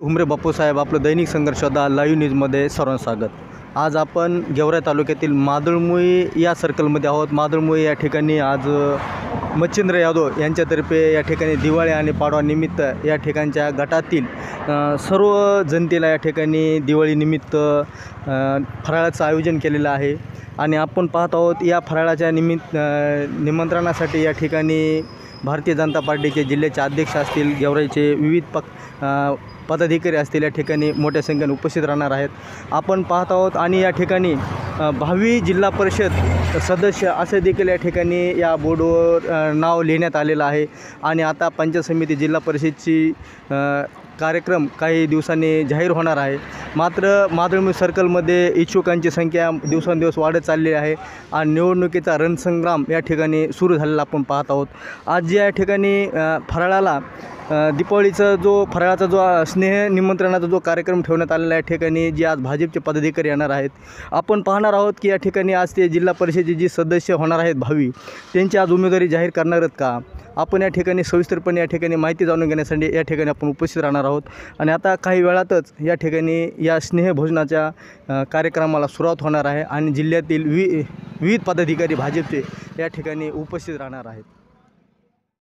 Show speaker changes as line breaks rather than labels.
उमरे बापूसाहेब आपलं दैनिक संघर्षदा लाईव्ह न्यूजमध्ये सर्वांचं स्वागत। आज आपण गेवराई तालुक्यातील मादळमुई या सर्कलमध्ये आहोत। मादळमुई या ठिकाणी आज मच्छिंद्र यादव यांच्यातर्फे या ठिकाणी दिवाळी आणि पाडवा निमित्त या ठिकाणच्या गटातील सर्व जनतेला या ठिकाणी दिवाळीनिमित्त फराळाचं आयोजन केलेलं आहे। आणि आपण पाहत आहोत या फराळाच्या निमंत्रणासाठी या ठिकाणी भारतीय जनता पार्टीचे जिल्ह्याचे अध्यक्ष असतील, गेवराईचे विविध पदाधिकारी असतील या ठिकाणी मोठ्या संख्येने उपस्थित राहणार आहेत। आपण पाहत आहोत आणि या ठिकाणी भावी जिल्हा परिषद सदस्य असे देखील या ठिकाणी या बोर्डवर नाव लिहिण्यात आलेलं आहे। आणि आता पंचायत समिती जिल्हा परिषदची कार्यक्रम काही दिवसांनी जाहीर होणार आहे। मात्र मादळमुई सर्कलमध्ये इच्छुकांची संख्या दिवसेंदिवस वाढत चालली आहे आणि निवडणुकीचा रणसंग्राम या ठिकाणी सुरू झालेला आपण पाहत आहोत। आज या ठिकाणी फराळाला फराळाचा जो स्नेह निमंत्रणाचा जो कार्यक्रम ठेवण्यात आलेला आहे, या ठिकाणी जे आज भाजपचे पदाधिकारी येणार आहेत। आपण पाहणार आहोत की या ठिकाणी आज ते जिल्हा परिषदेचे जी सदस्य होणार आहेत भावी, त्यांची आज उमेदवारी जाहीर करणार आहेत का, आपण या ठिकाणी सविस्तरपणे या ठिकाणी माहिती जाणून घेण्यासाठी या ठिकाणी आपण उपस्थित राहणार आहोत। आणि आता काही वेळातच या ठिकाणी या स्नेहभोजनाच्या कार्यक्रमाला सुरुवात होणार आहे आणि जिल्ह्यातील विविध पदाधिकारी भाजपचे या ठिकाणी उपस्थित राहणार आहेत।